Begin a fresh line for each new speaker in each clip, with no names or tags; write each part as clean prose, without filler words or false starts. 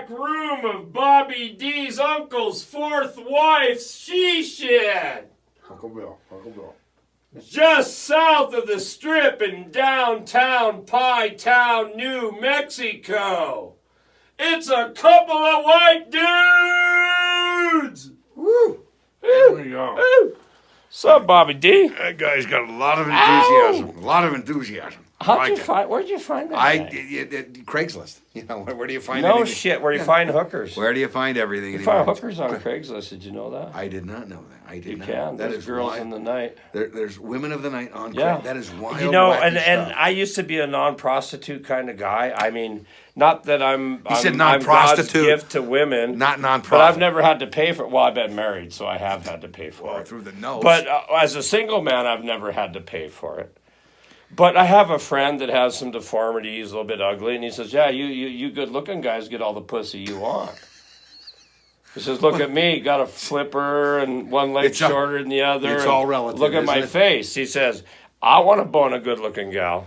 back room of Bobby D's uncle's fourth wife's she shed.
Uncle Bill.
Just south of the Strip in downtown Pie Town, New Mexico. It's a couple of white dudes.
Woo! There we go.
Sup, Bobby D?
That guy's got a lot of enthusiasm. A lot of enthusiasm.
Where'd you find that guy?
Craigslist. You know, where do you find
No
anything?
shit, where you find hookers.
Where do you find everything
You
anymore?
find hookers on Craigslist, did you know that?
I did not know that. I did
You
not.
can.
That
There's
is
girls
wild.
in the night.
There's women of the night on
Yeah.
That is wild.
You know,
wacky
and
stuff.
I used to be a non-prostitute kind of guy. I mean, not that I'm
said
I'm
non-prostitute,
God's gift to women.
not non-profit.
But I've never had to pay for it. Well, I've been married, so I have had to pay for it.
through the nose.
But as a single man, I've never had to pay for it. But I have a friend that has some deformities, a little bit ugly, and he says, yeah, you good-looking guys get all the pussy you want. He says, look at me, got a flipper and one leg shorter than the other.
It's
and
all relative,
Look at
isn't
my
it?
face. He says, I want to bone a good-looking gal.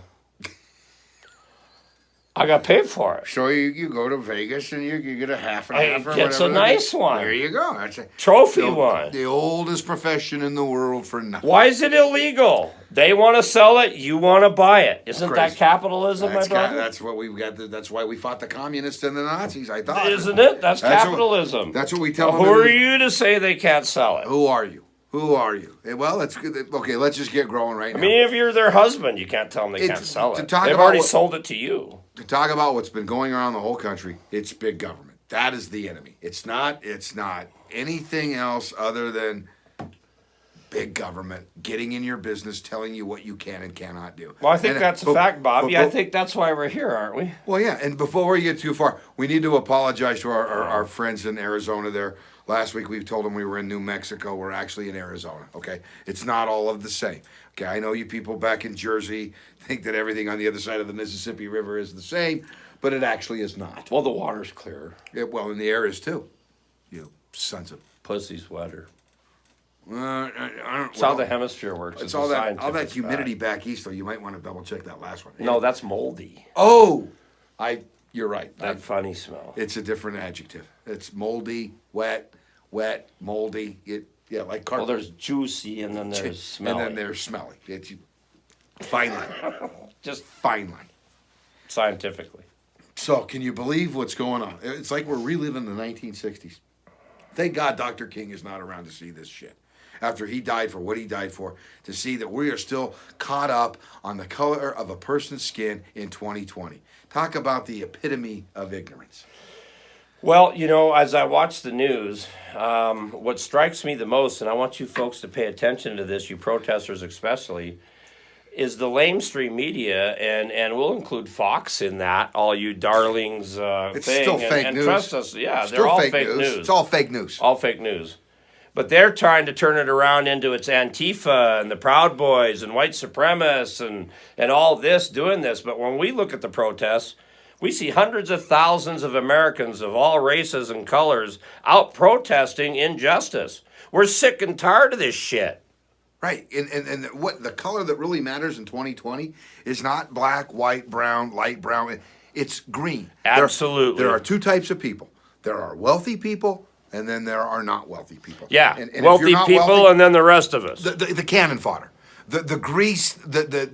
I got paid for it.
So you go to Vegas and you get a half and
I-
half or
it's a
whatever.
nice one.
There you go. That's a
Trophy one.
The oldest profession in the world for nothing.
Why is it illegal? They want to sell it, you want to buy it. Isn't that
Crazy.
capitalism, my brother?
That's what we've got. That's why we fought the communists and the Nazis. I thought.
Isn't it? That's
That's what-
capitalism.
That's what we tell them.
Who are you to say they can't sell it?
Who are you? Who are you? Well, that's good. Okay, let's just get growing right now.
I mean, if you're their husband, you can't tell them they
It's-
can't sell
to
it.
talk
They've
about
already
what-
sold it to you.
To talk about what's been going around the whole country, it's big government. That is the enemy. It's not anything else other than big government getting in your business, telling you what you can and cannot do.
Well, I think
And,
that's a
but-
fact, Bobby.
but-
I think that's why we're here, aren't we?
Well, yeah, and before we get too far, we need to apologize to our friends in Arizona there. Last week we told them we were in New Mexico. We're actually in Arizona, okay? It's not all of the same. Okay, I know you people back in Jersey think that everything on the other side of the Mississippi River is the same, but it actually is not.
Well, the water's clearer.
Well, and the air is too. You sons of...
Pussy's wetter.
I don't,
That's how the hemisphere works.
It's
a
all that
scientific
humidity
fact.
back east, though. You might want to double check that last one.
No, that's moldy.
Oh! You're right.
That funny smell.
It's a different adjective. It's moldy, wet, moldy. Like
Well,
carpet.
there's juicy and then there's smelly.
And then there's smelly. It's fine line.
Just
Fine line.
scientifically.
So, can you believe what's going on? It's like we're reliving the 1960s. Thank God Dr. King is not around to see this shit. After he died for what he died for, to see that we are still caught up on the color of a person's skin in 2020. Talk about the epitome of ignorance.
Well, you know, as I watch the news, what strikes me the most, and I want you folks to pay attention to this, you protesters especially, is the lamestream media, and we'll include Fox in that, all you darlings
It's
thing.
still fake
and
news.
trust us, yeah,
Still
they're all fake news.
It's all fake news.
All fake news. But they're trying to turn it around into its Antifa and the Proud Boys and white supremacists and all this doing this. But when we look at the protests, we see hundreds of thousands of Americans of all races and colors out protesting injustice. We're sick and tired of this shit.
Right, and what the color that really matters in 2020 is not black, white, brown, light brown. It's green.
Absolutely.
There are two types of people. There are wealthy people, and then there are not wealthy people.
Yeah,
and if
wealthy
you're not
people
wealthy,
and then the rest of us.
the cannon fodder, the grease,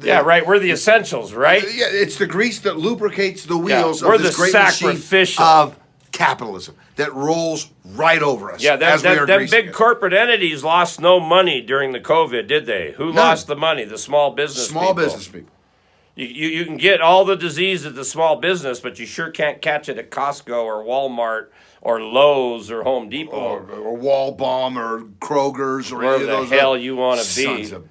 yeah, right. We're the essentials, right?
Yeah, it's the grease that lubricates the wheels
we're
of this
the
great machine
sacrificial.
of capitalism that rolls right over us.
Yeah,
as we are
them
greasing
big
it.
corporate entities lost no money during the COVID, did they? Who lost the money? The small business
Small
people.
business people.
You can get all the disease at the small business, but you sure can't catch it at Costco or Walmart or Lowe's or Home Depot.
Or Wall Bomb or Kroger's or
Wherever
any of
the
those
hell you want to be.
sons of-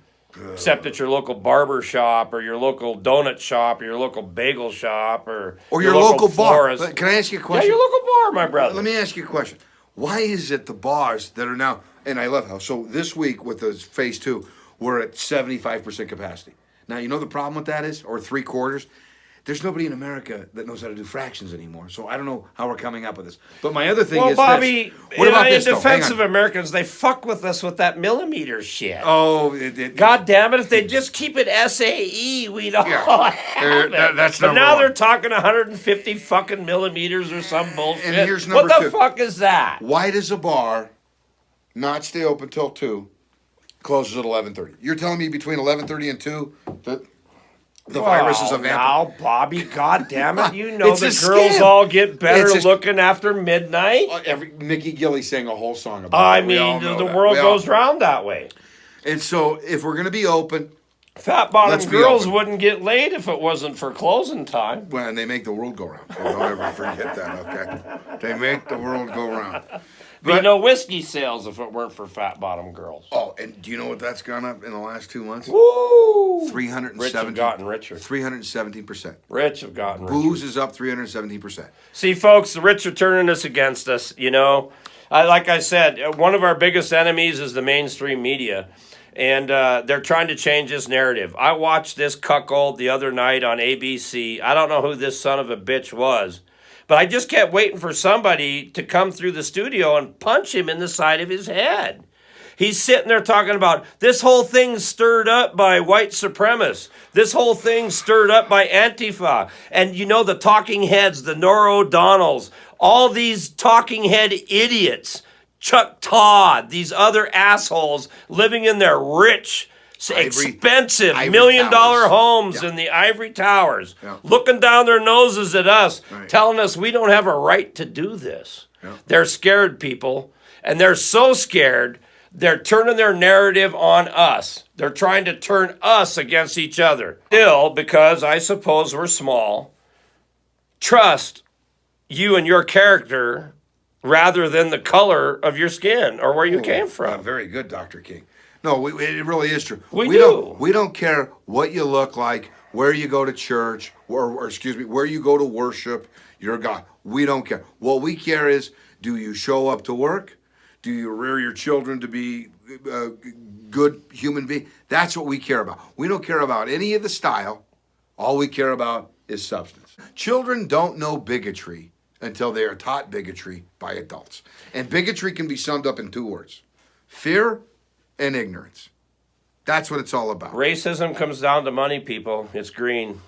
Except at your local barber shop or your local donut shop or your local bagel shop or
your local bar.
florist.
Can I ask you a
Yeah,
question?
your local bar, my brother.
Let me ask you a question. Why is it the bars that are now, and I love how, so this week with the phase 2, we're at 75% capacity. Now, you know the problem with that is, or 3/4? There's nobody in America that knows how to do fractions anymore. So I don't know how we're coming up with this. But my other thing
Well,
is
Bobby,
this. What about
in
this, though?
defense
Hang
of
on.
Americans, they fuck with us with that millimeter shit.
Oh,
God damn it! If they just keep it SAE, we'd all
Yeah.
have it.
That's
but
number
now
one.
they're talking 150 fucking millimeters or some bullshit.
And here's
what
number
the
two.
fuck is that?
Why does a bar not stay open till 2, closes at 11:30? You're telling me between 11:30 and 2 that the virus is a vampire?
Now, Bobby, God damn it! You know
It's
the
a
girls
scam.
all get better
It's a-
looking after midnight.
Every Mickey Gilley sang a whole song about
I
it. We all
mean,
know
the
that.
world
We all-
goes round that way.
And so if we're going to be open,
Fat bottom
Let's be
girls
open.
wouldn't get laid if it wasn't for closing time.
when they make the world go round. So don't ever forget that, okay? They make the world go round.
Be
But-
no whiskey sales if it weren't for fat bottom girls.
Oh, and do you know what that's gone up in the last 2 months?
Woo!
370.
Rich have gotten richer.
317%.
Rich have gotten richer.
Booze is up 317%.
See, folks, the rich are turning us against us. You know, like I said, one of our biggest enemies is the mainstream media, and they're trying to change this narrative. I watched this cuckold the other night on ABC. I don't know who this son of a bitch was, but I just kept waiting for somebody to come through the studio and punch him in the side of his head. He's sitting there talking about this whole thing stirred up by white supremacists. This whole thing stirred up by Antifa. And you know, the talking heads, the Nora O'Donnells, all these talking head idiots, Chuck Todd, these other assholes living in their rich, expensive
ivory
$1 million
towers.
homes
Yeah.
in the ivory towers,
Yeah.
looking down their noses at us,
Right.
telling us we don't have a right to do this.
Yeah.
They're scared people, and they're so scared, they're turning their narrative on us. They're trying to turn us against each other. Still, because I suppose we're small, trust you and your character rather than the color of your skin or where you came from.
Very good, Dr. King. No, it really is true.
We
We don't care what you look like, where you go to church, or excuse me, where you go to worship your God. We don't care. What we care is, do you show up to work? Do you rear your children to be good human beings? That's what we care about. We don't care about any of the style. All we care about is substance. Children don't know bigotry until they are taught bigotry by adults. And bigotry can be summed up in 2 words: fear and ignorance. That's what it's all about.
Racism comes down to money, people. It's green.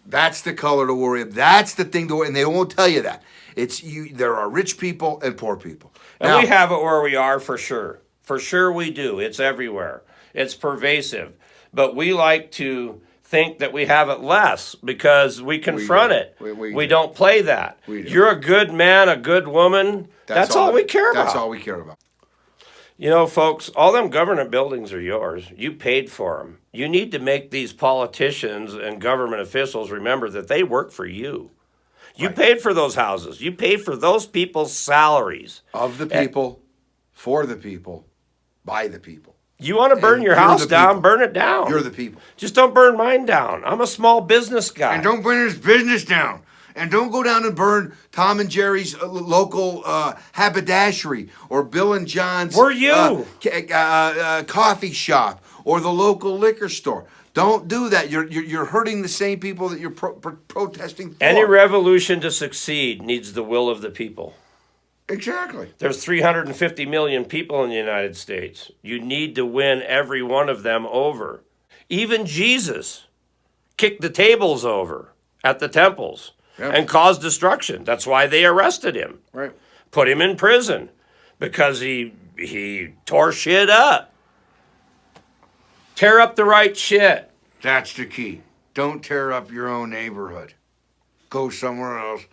That's the color to worry about. That's the thing to worry, and they won't tell you that. It's you. There are rich people and poor people.
And
Now,
we have it where we are for sure. For sure we do. It's everywhere. It's pervasive. But we like to think that we have it less because we confront
do.
it.
We
We
do.
don't play that.
We do.
You're a good man, a good woman. That's all we care about.
That's all we care about.
You know, folks, all them government buildings are yours. You paid for them. You need to make these politicians and government officials remember that they work for you. You paid for those houses. You paid for those people's salaries.
Of the people, for the people, by the people.
You want to burn
And
your
you're
house
the
down,
people.
burn it down.
You're the people.
Just don't burn mine down. I'm a small business guy.
And don't burn his business down. And don't go down and burn Tom and Jerry's local haberdashery or Bill and John's
Were you?
Coffee shop or the local liquor store. Don't do that. You're hurting the same people that you're protesting for.
Any revolution to succeed needs the will of the people.
Exactly.
There's 350 million people in the United States. You need to win every one of them over. Even Jesus kicked the tables over at the temples and caused destruction. That's why they arrested him.
Right.
Put him in prison because he tore shit up. Tear up the right shit.
That's the key. Don't tear up your own neighborhood. Go somewhere else.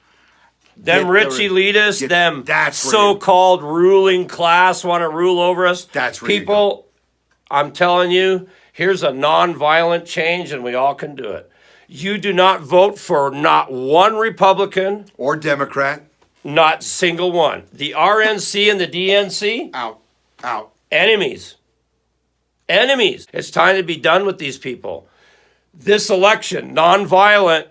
Them
Get
rich
the-
elitists,
get-
them
that's where
so-called ruling class want to rule over us.
That's where you
people. I'm telling you, here's a non-violent change, and we all can do it. You do not vote for not one Republican,
Or Democrat.
not single one. The RNC and the DNC,
Out.
enemies. Enemies. It's time to be done with these people. This election, non-violent,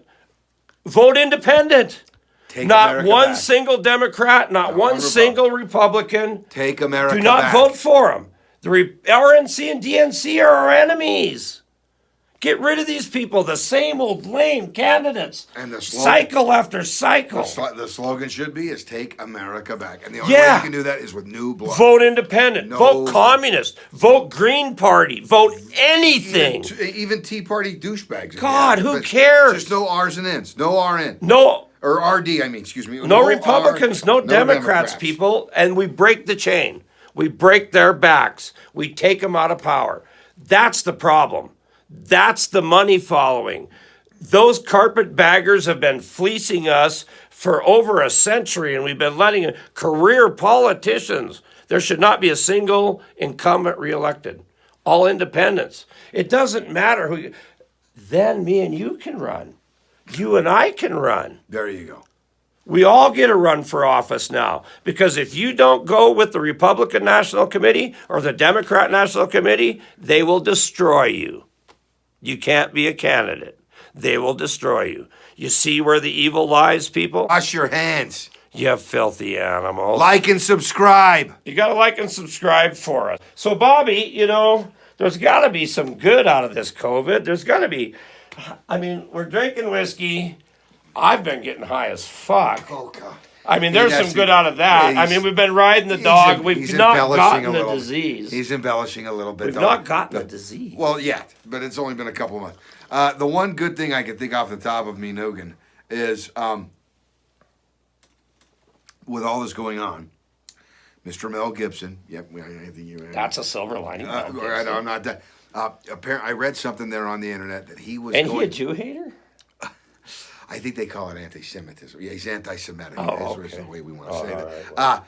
vote independent.
Take
Not
America
one
back.
single Democrat, not one
one
single Republican.
Take America
Do not
back.
vote for them. The RNC and DNC are our enemies. Get rid of these people, the same old lame candidates.
And the slogan-
cycle after cycle.
The slogan should be is "Take America Back," and the only way
Yeah.
you can do that is with new blood.
Vote independent.
No.
Vote communist. Vote Green Party. Vote anything.
Even Tea Party douchebags.
God,
Yeah,
who
but
cares?
Just no R's and N's. No RN.
No.
Or RD, I mean, excuse me.
No
R,
Republicans, no Democrats, people, and we break the chain. We break their backs. We take them out of power. That's the problem. That's the money following. Those carpetbaggers have been fleecing us for over a century, and we've been letting career politicians. There should not be a single incumbent reelected. All independents. It doesn't matter who. Then me and you can run. You and I can run.
There you go.
We all get a run for office now because if you don't go with the Republican National Committee or the Democrat National Committee, they will destroy you. You can't be a candidate. They will destroy you. You see where the evil lies, people?
Wash your hands.
You filthy animals.
Like and subscribe.
You got to like and subscribe for us. So, Bobby, there's got to be some good out of this COVID. There's got to be. I mean, we're drinking whiskey. I've been getting high as fuck.
Oh, God.
I mean, there's some good out of that.
Yeah,
I mean, we've been riding the dog. We've
he's
not
embellishing
gotten
a
the
little.
disease.
He's embellishing a little bit.
We've not gotten the disease.
Well, yet, but it's only been a couple of months. The one good thing I can think off the top of me, Nogan, is with all this going on, Mr. Mel Gibson. Yep, I think you.
That's a silver lining.
I know, I'm not that. Apparently, I read something there on the internet that he was.
And
going,
he a Jew hater?
I think they call it anti-Semitism. Yeah, he's anti-Semitic.
Oh,
That's
okay.
the way we want to say
all
that.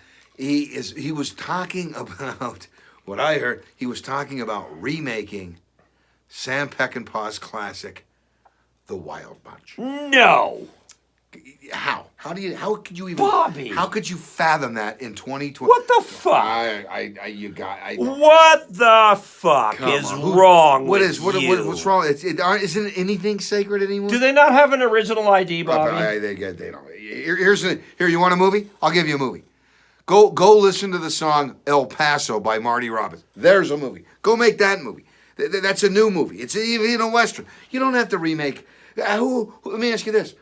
right,
He was talking about what I heard. He was talking about remaking Sam Peckinpah's classic, The Wild Bunch.
No.
How? How could you even?
Bobby.
How could you fathom that in 2020?
What the fuck? What the fuck
Come
is
on.
wrong
What
with
is
you?
what's wrong? Isn't anything sacred anymore?
Do they not have an original ID, Bobby?
They don't. Here. You want a movie? I'll give you a movie. Go listen to the song El Paso by Marty Robbins. There's a movie. Go make that movie. That's a new movie. It's even a Western. You don't have to remake. Let me ask you this.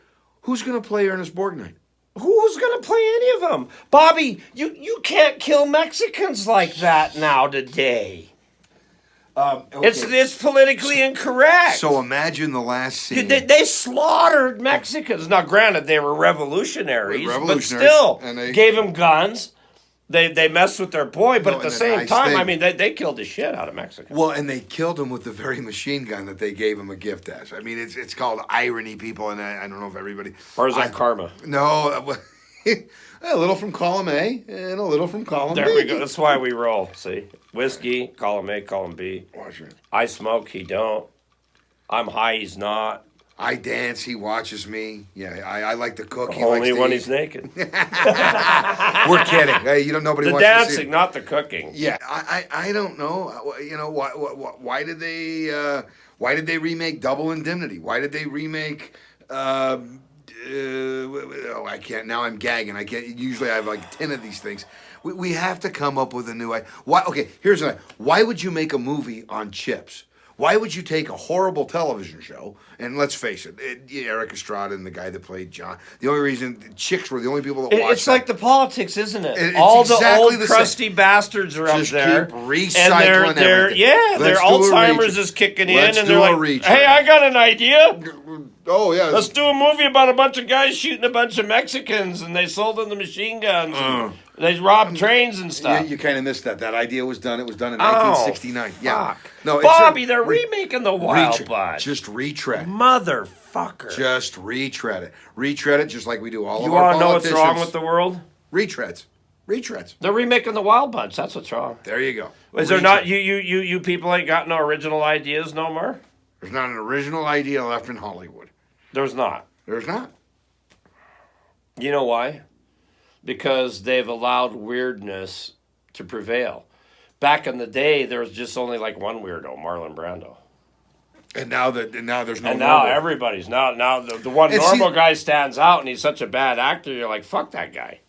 Who's going to play Ernest Borgnine?
Who's going to play any of them? Bobby, you can't kill Mexicans like that now today.
Okay.
It's politically incorrect.
So imagine the last scene.
They slaughtered Mexicans. Now, granted, they were revolutionaries, but still
and they
gave them guns. They messed with their boy, but
No,
at the
and the
same
nice
time,
thing-
I mean, they killed the shit out of Mexicans.
Well, and they killed him with the very machine gun that they gave him a gift as. I mean, it's called irony, people, and I don't know if everybody.
Or is that karma?
No, a little from column A and a little from column B.
There we go. That's why we roll. See, whiskey, column A, column B.
Watch it.
I smoke, he don't. I'm high, he's not.
I dance, he watches me. Yeah, I like to cook. He
Only
likes to
when
eat.
he's naked.
We're kidding. Hey, nobody
The
wants to see
dancing,
it.
not the cooking.
Yeah, I don't know. Why did they remake Double Indemnity? Why did they remake? Oh, I can't. Now I'm gagging. I can't. Usually I have like 10 of these things. We have to come up with a new. Why? Okay, here's an. Why would you make a movie on chips? Why would you take a horrible television show, and let's face it, Eric Estrada and the guy that played John, the only reason chicks were the only people that watched
It's like the politics, isn't it?
It's
All the
exactly
old
the
crusty bastards are
Just
up there.
keep recycling
they're
everything.
yeah,
Let's
their
do a
Alzheimer's
retread.
is kicking
Let's
in, and
do
they're
a
like,
retread.
"Hey, I got an idea.
Oh, yeah.
Let's do a movie about a bunch of guys shooting a bunch of Mexicans, and they sold them the machine guns, and they robbed trains and stuff."
You kind of missed that. That idea was done. It was done in
Oh,
1969. Yeah.
fuck.
No,
Bobby, they're remaking the Wild
retread.
Bunch.
Just retread.
Motherfucker.
Just retread it. Retread it just like we do all
You
of our
want to know what's
politicians.
wrong with the world?
Retreads. Retreads.
They're remaking the Wild Bunch. That's what's wrong.
There you go.
Is there not
Retread.
you people ain't got no original ideas no more?
There's not an original idea left in Hollywood.
There's not.
There's not.
You know why? Because they've allowed weirdness to prevail. Back in the day, there was just only like one weirdo, Marlon Brando.
And now there's no.
And now
normal.
everybody's now the one
And
normal
see-
guy stands out, and he's such a bad actor. You're like, fuck that guy.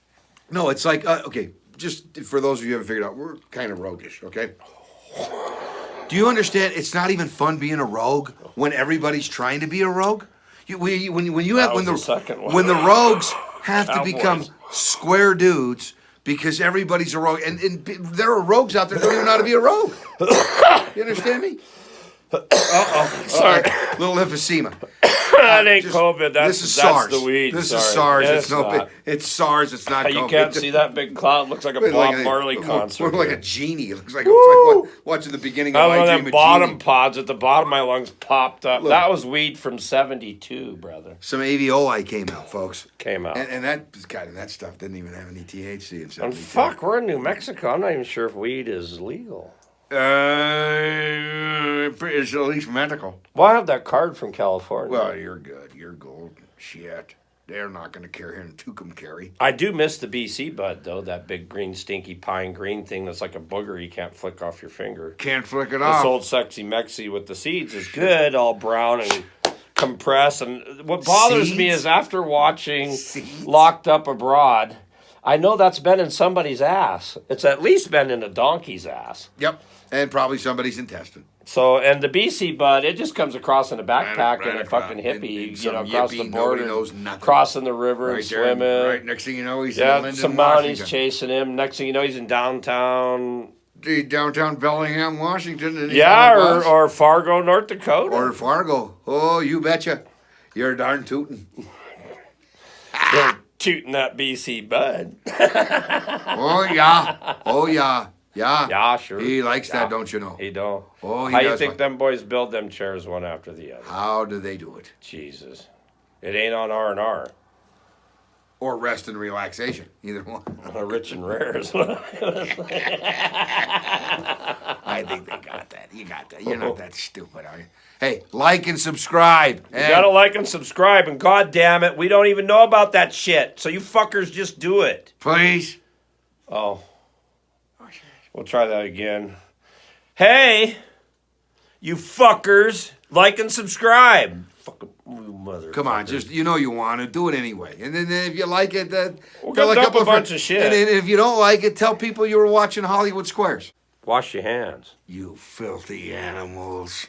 No, it's like okay. Just for those of you who haven't figured out, we're kind of roguish. Okay. Do you understand? It's not even fun being a rogue when everybody's trying to be a rogue. When
The second one.
the rogues have to
Cowboys.
become square dudes because everybody's a rogue, and there are rogues out there that don't even know how to be a rogue. You understand me?
Sorry.
Little emphysema.
That ain't COVID.
This is
That's
SARS.
the weed.
This
Sorry.
is SARS.
Yeah,
It's
not.
It's SARS. It's not.
You
COVID.
can't see that big cloud. Looks like a Bob Marley concert.
We're like
here.
a genie. It looks like watching the beginning of
That
I
one of
Dream
them
of
bottom
Jeannie.
pods at the bottom of my lungs popped up.
Look.
That was weed from '72, brother.
Some alveoli came out, folks.
Came out.
And that stuff didn't even have any THC in
And
72.
fuck, we're in New Mexico. I'm not even sure if weed is legal.
It's at least medical.
Well, I have that card from California.
Well, you're good. You're gold. Shit. They're not going to carry here in Tucum carry.
I do miss the BC bud, though. That big green, stinky pine green thing that's like a booger you can't flick off your finger.
Can't flick it
This
off.
old sexy Mexi with the seeds is good, all brown and compressed. And what bothers me
Seeds?
is after watching
Seeds?
Locked Up Abroad, I know that's been in somebody's ass. It's at least been in a donkey's ass.
Yep. And probably somebody's intestine.
So, and the BC bud, it just comes across in a backpack
Right
and a
across.
fucking
And
hippie,
some
across the
yippee,
border,
nobody knows nothing.
crossing the river and
Right there.
swimming.
Right. Next thing you know, he's in
Yeah,
Linden,
some Mounties
Washington.
chasing him. Next thing you know, he's in downtown.
Downtown Bellingham, Washington. And he's
Yeah,
on a bus.
or Fargo, North Dakota.
Or Fargo. Oh, you betcha. You're darn tootin'.
They're tooting that BC bud.
Oh, yeah. Oh, yeah. Yeah.
Yeah, sure.
He likes
Yeah.
that, don't you know?
He don't.
Oh, he
How you
does
think
like-
them boys build them chairs one after the other?
How do they do it?
Jesus, it ain't on R&R.
Or rest and relaxation. Either one.
Rich and rares.
I think they got that. You got that. You're not that stupid, are you? Hey, like and subscribe.
You gotta like and subscribe, and god damn it, we don't even know about that shit. So you fuckers just do it.
Please.
Oh. We'll try that again. Hey, you fuckers, like and subscribe. Fucking mother.
Come on, just you want to do it anyway. And then if you like it,
We'll
tell
get up a
couple
bunch
friends.
of shit.
And then if you don't like it, tell people you were watching Hollywood Squares.
Wash your hands.
You filthy animals.